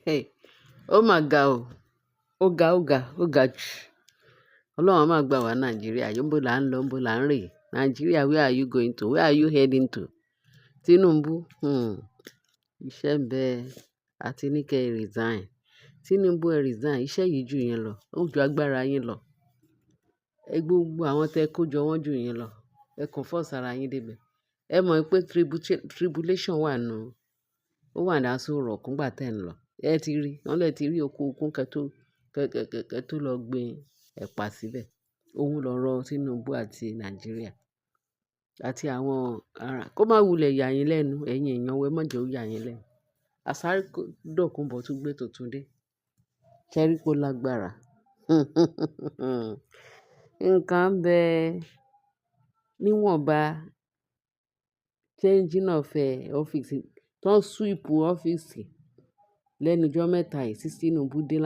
Hey, ó mà ga o. Ó ga jù. Ọlọ́run á máa gbà wá Nàìjíríà. Níbo là ń lọ? Níbo là ń rè? Nàìjíríà, where are you going to? Where are you heading to? Tinubu, iṣẹ́ ń bẹ. Àti ní kẹ́ ẹ resign. Tinubu ẹ resign. Iṣẹ́ yìí jù yín lọ. Ó ju agbára yín lọ. Ẹ gbogbo àwọn tẹ kó jọ wọ́n jù yín lọ. Ẹ kàn force ara yín débẹ̀. Ẹ mọ̀ pé tribulation wà nù. Ó wà ní Aso Rock ńgbà tẹ́ ń lọ. Ẹ ti rí. Wọ́n lè ti rí oko okun kẹ́ tó lọ gbin ẹ̀pà síbẹ̀. Òun lọ̀rọ̀ Tinubu àti Nàìjíríà. Àti àwọn ará. Kó má wulẹ̀ yà yín lẹ́nu. Ẹ̀yin èèyàn wa ẹ má jẹ́ ó yà yín lẹ́nu. Asari Dokubo tún gbé tuntun dé. Ṣẹ́rí pé ó lágbára. Nǹkan ń bẹ níwọ̀nba changing of ọ́fíìsì. Tó ń sweep ọ́fíìsì lẹ́nu ọjọ́ mẹ́ta yìí tí Tinubu dé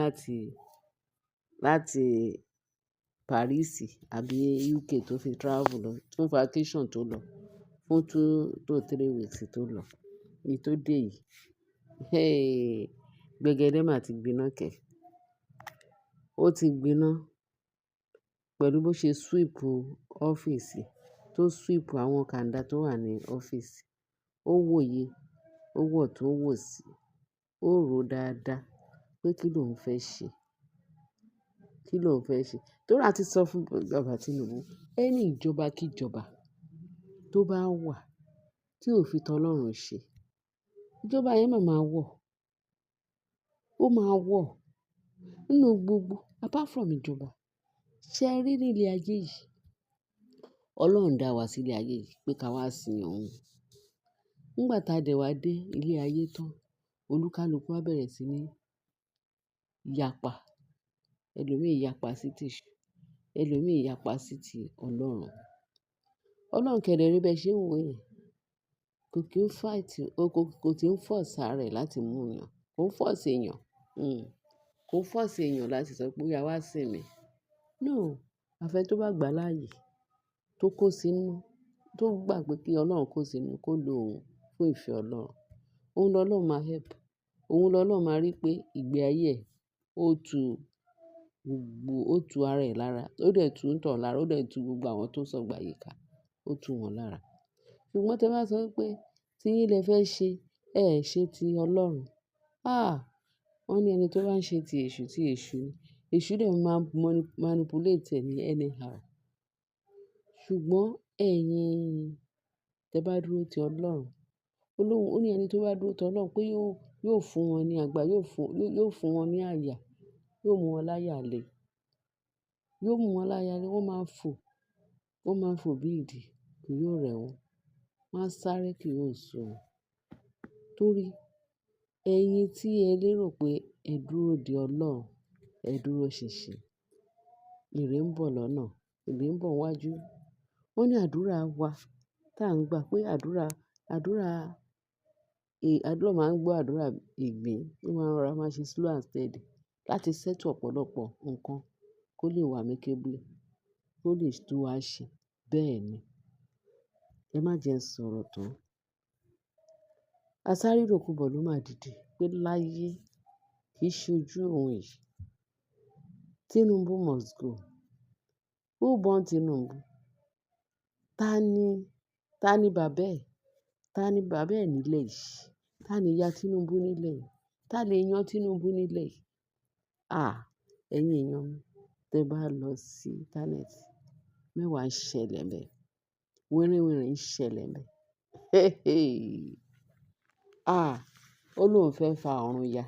láti Paris àbí UK tó fi travel lọ fún vacation tó lọ fún 2 to 3 weeks tó lọ. Èyí tó dé yìí. Gbẹ̀gẹ̀dẹ̀ mà ti gbiná kẹ̀. Ó ti gbiná pẹ̀lú bó ṣe sweep ọ́fíìsì tó sweep àwọn kàńdá tó wà ní ọ́fíìsì. Ó wòye, ó wọ̀ tó wò sí. Ó rò dáadáa pé kí lòun fẹ́ ṣe. Kí lòun fẹ́ ṣe. Torí a ti sọ fún bàbá Tinubu, ẹni ìjọba kí ìjọba tó bá wà tí ò fi tọ́lọ́run ṣe, ìjọba yẹn máa wọ̀. Ó máa wọ̀ nínú gbogbo apart from ìjọba. Ṣé ẹ rí ní ilé ayé yìí? Ọlọ́run dá wa sí ilé ayé yìí pé ká wá sin òun. Nígbà tá a dẹ̀ wá dé ilé ayé tán, olúkálùkù á bẹ̀rẹ̀ sí ní yapa. Ẹlòmíì yapa sí ti èṣù, ẹlòmíì yapa sí ti Ọlọ́run. Ọlọ́run kẹ̀dẹ̀ rí bẹ́ẹ̀ ṣe ń wò yẹn. Kò kí ń fight, kò tí ń force ara rẹ̀ láti mú yàn. Kò ń force èèyàn. Kò ń force èèyàn láti sọ pé "Oya wá sìn mi." No. Àfẹ́ni tó bá gbà láàyè, tó kó sínú, tó gbà pé kí Ọlọ́run kó sínú, kó lo òun fún ìfẹ́ Ọlọ́run. Òun lọlọ́run máa help. Òun lọlọ́run máa rí pé ìgbé ayé ẹ̀ ó tu ara ẹ̀ lára. Ó dẹ̀ tu ń tàn lára. Ó dẹ̀ tu gbogbo àwọn tó sọ̀gbà yíká. Ó tu wọn lára. Ṣùgbọ́n tí ẹ bá sọ pé tí yín lẹ fẹ́ ṣe, ẹ ṣe ti Ọlọ́run. Wọ́n ní ẹni tó bá ń ṣe ti èṣù ti èṣù ni. Èṣù dẹ̀ máa manipulate ẹ ní anyhow. Ṣùgbọ́n ẹ̀yin tẹ bá dúró ti Ọlọ́run, ó ní ẹni tó bá dúró ti Ọlọ́run pé yóò fún wọn ní àgbà, yóò fún wọn ní àyà, yóò mú wọn láyà le. Yóò mú wọn láyà le. Wọ́n máa ń fò bí ìdì, kì yóò rẹ̀ wọ́n. Wọ́n á sáré kì yóò sú wọn. Torí ẹ̀yin tí ẹ lérò pé ẹ dúró de Ọlọ́run, ẹ dúró ṣinṣin. Ire ń bọ̀ lọ́nà, ire ń bọ̀ wájú. Wọ́n ní àdúrà wa tá ń gbà pé àdúrà máa ń gbọ́ àdúrà ìgbín. Ó máa ń rọra máa ṣe slow and steady láti settle ọ̀pọ̀lọpọ̀ nǹkan kó lè wà amicably, kó lè tó wá ṣe. Bẹ́ẹ̀ ni. Ẹ má jẹ ń sọ̀rọ̀ tán. Asari Dokubo ló máa dìde pé láyé kì í ṣojú òun yìí. Tinubu must go. Who born Tinubu? Ta ni bàbá ẹ̀? Ta ni bàbá ẹ̀ nílẹ̀ yìí? Ta ni ìyá Tinubu nílẹ̀ yìí? Ta ni èèyàn Tinubu nílẹ̀ yìí? Ẹ̀yin èèyàn mi, tẹ bá lọ sí íńtánẹ́ẹ̀tì, mẹ́wàá ń ṣẹlẹ̀ ńbẹ̀. Wírìwírì ń ṣẹlẹ̀ ńbẹ̀. Ó lóun fẹ́ fa ọ̀run ya.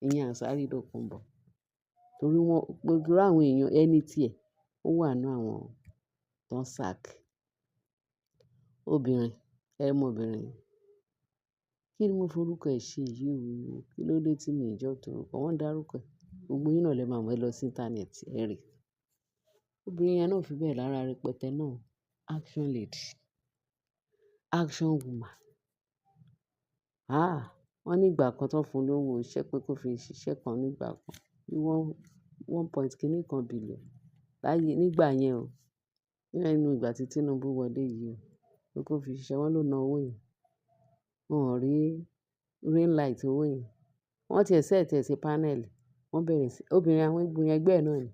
Ìyẹn Asari Dokubo. Torí àwọn èèyàn ẹni tí ẹ̀, ó wà nínú àwọn tó ń sack. Obìnrin, ẹ mọ obìnrin. Kí ni mo forúkọ ẹ̀ ṣe yìí o? Kí ló dé tí mi ì jọ́ torúkọ? Wọ́n dárúkọ ẹ̀. Gbogbo yín náà lẹ máa mọ̀ ẹ lọ sí íńtánẹ́ẹ̀tì, ẹ rí. Obìnrin yẹn náà ò fi bẹ́ẹ̀ lára rẹpẹtẹ náà. Action lady. Action woman. Wọ́n ní ìgbà kan tó fún lówó iṣẹ́ pé kó fi ṣiṣẹ́ kan nígbà kan. Ní 1 point kìíní kan billion. Nígbà yẹn o. Nínú ìgbà tí Tinubu wọlé yìí o. Pé kó fi ṣiṣẹ́, wọ́n ló na owó yẹn. Wọn ò rí green light owó yẹn. Wọ́n ti ẹ̀ set ẹ̀ sí panel. Wọ́n bẹ̀rẹ̀ sí, obìnrin àwọn obìnrin ẹgbẹ́ ẹ̀ náà ni.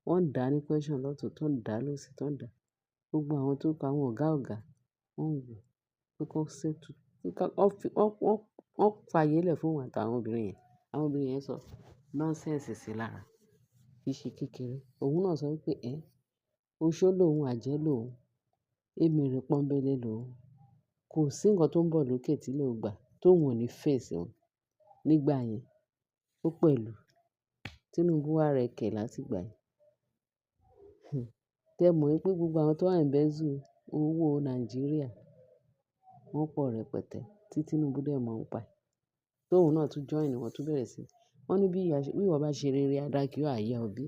Wọ́n ń dá ní question lọ́tùn, tó ń dá lósì, tó ń dá. Gbogbo àwọn tó kọ àwọn ọ̀gá ọ̀gá, wọ́n ń wò pé kó settle. Wọ́n fààyè lẹ̀ fún òun àtàwọn obìnrin yẹn. Àwọn obìnrin yẹn sọ nonsense sí i lára. Kì í ṣe kékeré. Òun náà sọ wípé, oṣó lòun, àjẹ́ lòun, èmèrè pọ́nbélé lòun. Kò sí nǹkan tó ń bọ̀ lókè tí lè gbà tóun ò ní face òun. Nígbà yẹn, ó pẹ̀lú Tinubu wá rẹkẹ̀ láti ìgbà yẹn. Tẹ mọ̀ wípé gbogbo àwọn tó wà embezzle owó Nàìjíríà, wọ́n pọ̀ rẹpẹtẹ tí Tinubu dẹ̀ mọ̀ ń pa ẹ̀. Tóun náà tún join wọn tún bẹ̀rẹ̀ sí. Wọ́n ní bí ìwọ bá ṣe rere, a dá kí ó àyà ọ bí.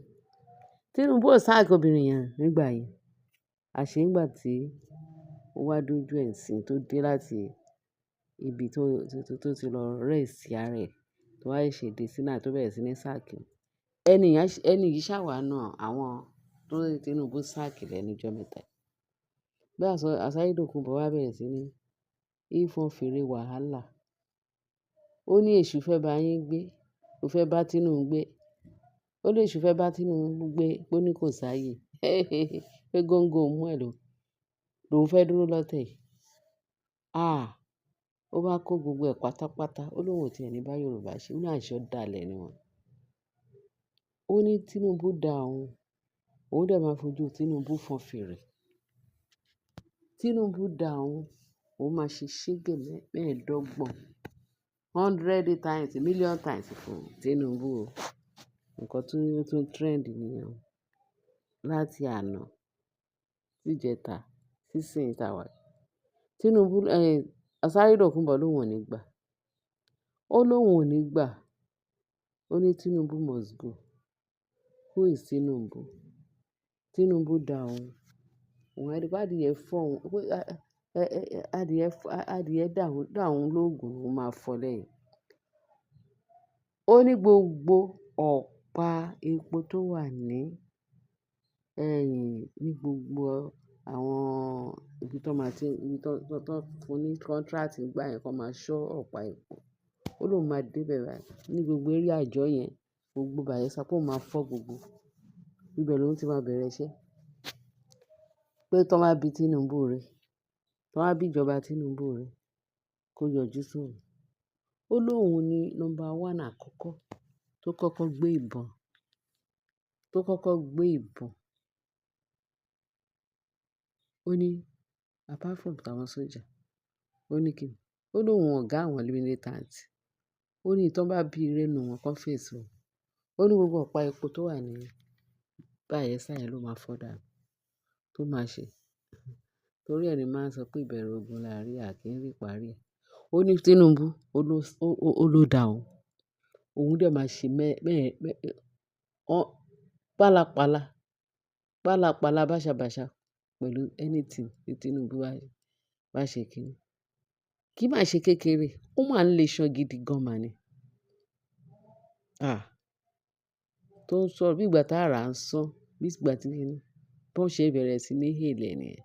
Tinubu ò sack obìnrin yẹn nígbà yẹn. Àṣé nígbà tí ó wá dójú ẹ̀ sìn tó dé láti ibi tó ti lọ rest ara ẹ̀, tó wá ṣe dé sínú tó bẹ̀rẹ̀ sí ní sack. Ẹni yìí ṣàwà náà àwọn tó Tinubu sack lẹ́nu ọjọ́ mẹ́ta. Bí Asari Dokubo wá bẹ̀rẹ̀ sí ní ìfọ̀n fèrè wàhálà. Ó ní èṣù fẹ́ bá yín gbé, ó fẹ́ bá Tinubu gbé. Ó lè èṣù fẹ́ bá Tinubu gbé, ó ní kò sáyè. Pé góńgó mú ẹ̀ lòun fẹ́ dúró lọ́tẹ̀ yìí. Ó bá kó gbogbo ẹ̀ pátápátá. Ó lóun ò tiẹ̀ ní bá Yorùbá ṣe. Ó ní àṣẹ ọ̀dàlẹ̀ ni wọ́n. Ó ní Tinubu dá òun. Òun dẹ̀ máa fojú Tinubu fọn fèrè. Tinubu dá òun. Òun máa ṣe ṣégè mẹ́ẹ̀ẹ́dọ́gbọ̀n, 100 times, million times fún Tinubu. Nǹkan tó tún trend nìyẹn. Láti àná sí ìjẹta sí ìsìn tàwà. Tinubu, Asari Dokubo lóun ò ní gbà. Ó lóun ò ní gbà. Ó ní Tinubu must go. Who is Tinubu? Tinubu dá òun. Òun ẹni bá adìyẹ fọ́ òun. Adìyẹ dá òun lóògùn, òun máa fọ́ lẹ́yìn. Ó ní gbogbo ọ̀pá epo tó wà ní gbogbo àwọn ibi tó fún ní contract nígbà yẹn kó máa ṣọ́ ọ̀pá epo. Ó lóun máa dé bẹ̀ báyìí. Ní gbogbo area àjọ yẹn, gbogbo Bayelsa pé ó máa fọ́ gbogbo. Ibẹ̀ ló ti máa bẹ̀rẹ̀ iṣẹ́. Pé tó máa bí Tinubu rẹ̀, tó máa bí ìjọba Tinubu rẹ̀, kó yọjú sóun. Ó lóun ni number one àkọ́kọ́ tó kọ́kọ́ gbé ìbọn. Ó ní apart from tàwọn sójà, ó ní kíni. Ó lóun ọ̀gá àwọn militant. Ó ní tó bá bí ire nù wọn kó face òun. Ó ní gbogbo ọ̀pá epo tó wà ní Bayelsa yẹn ló máa fọ́ dànù. Tó máa ṣe. Torí ẹni máa ń sọ pé ìbẹ̀rù ogun láàrí kì í rí parí ẹ̀. Ó ní Tinubu, ó ló dá òun. Òun dẹ̀ máa ṣe pálapàla báṣabàṣa pẹ̀lú anything tí Tinubu bá ṣe kíni. Kì í máa ṣe kékeré. Ó máa ń le ṣan gidi gan mà ni. Tó ń sọ bí ìgbà tára ń sán, bí ìgbà tí kíni. Bó ṣe bẹ̀rẹ̀ sí ní hèlè nìyẹn.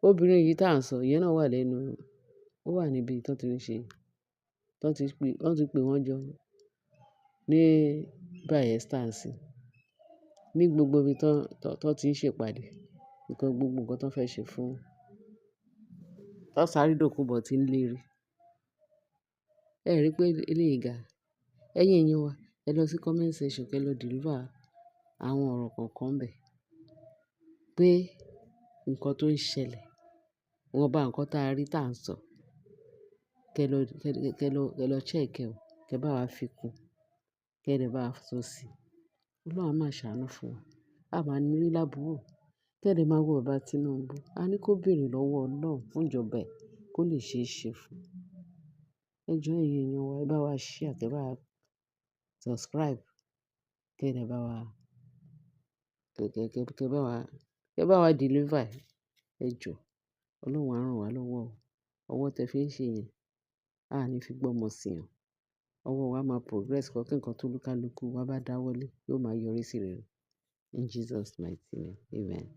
Obìnrin yìí tá à ń sọ, ìyẹn náà wà lẹ́nu. Ó wà níbi tó ti ń ṣe. Wọ́n ti pè wọ́n jọ ní Bayelsa sí. Ní gbogbo ibi tó ti ń ṣe ìpàdé. Gbogbo nǹkan tó fẹ́ ṣe fún. Asari Dokubo ti ń lérí. Ẹ rí pé eléyìí ga. Ẹ̀yin èèyàn wa, ẹ lọ sí comment section kí ẹ lọ deliver àwọn ọ̀rọ̀ kọ̀ọ̀kan bẹ̀. Pé nǹkan tó ń ṣẹlẹ̀. Wọ́n bá nǹkan tá a rí tá à ń sọ. Kẹ lọ check ẹ o. Kẹ bá wa fi kún. Kẹ dẹ̀ bá wa sọ sí. Ọlọ́run máa ṣàánú fún wa. A máa ní rí lábúrò. Kẹ dẹ̀ máa wo bàbá Tinubu. A ní kó béèrè lọ́wọ́ Ọlọ́run fún ìjọba ẹ̀ kó lè ṣe é ṣe fún. Ẹ jọ̀ọ́ ẹ̀yin èèyàn wa, ẹ bá wa share, kẹ bá wa subscribe. Kẹ dẹ̀ bá wa kẹ bá wa deliver. Ẹ jọ̀ọ́. Ọlọ́run á ràn wá lọ́wọ́ o. Ọwọ́ tẹ fi ń ṣe yẹn, a ní fi gbọ́mọ sí yàn. Ọwọ́ wa máa progress kọ́ kí nǹkan tó lúkálúkú wa bá dáwọ́lé yóò máa yọrí sí rere. In Jesus' mighty name, amen.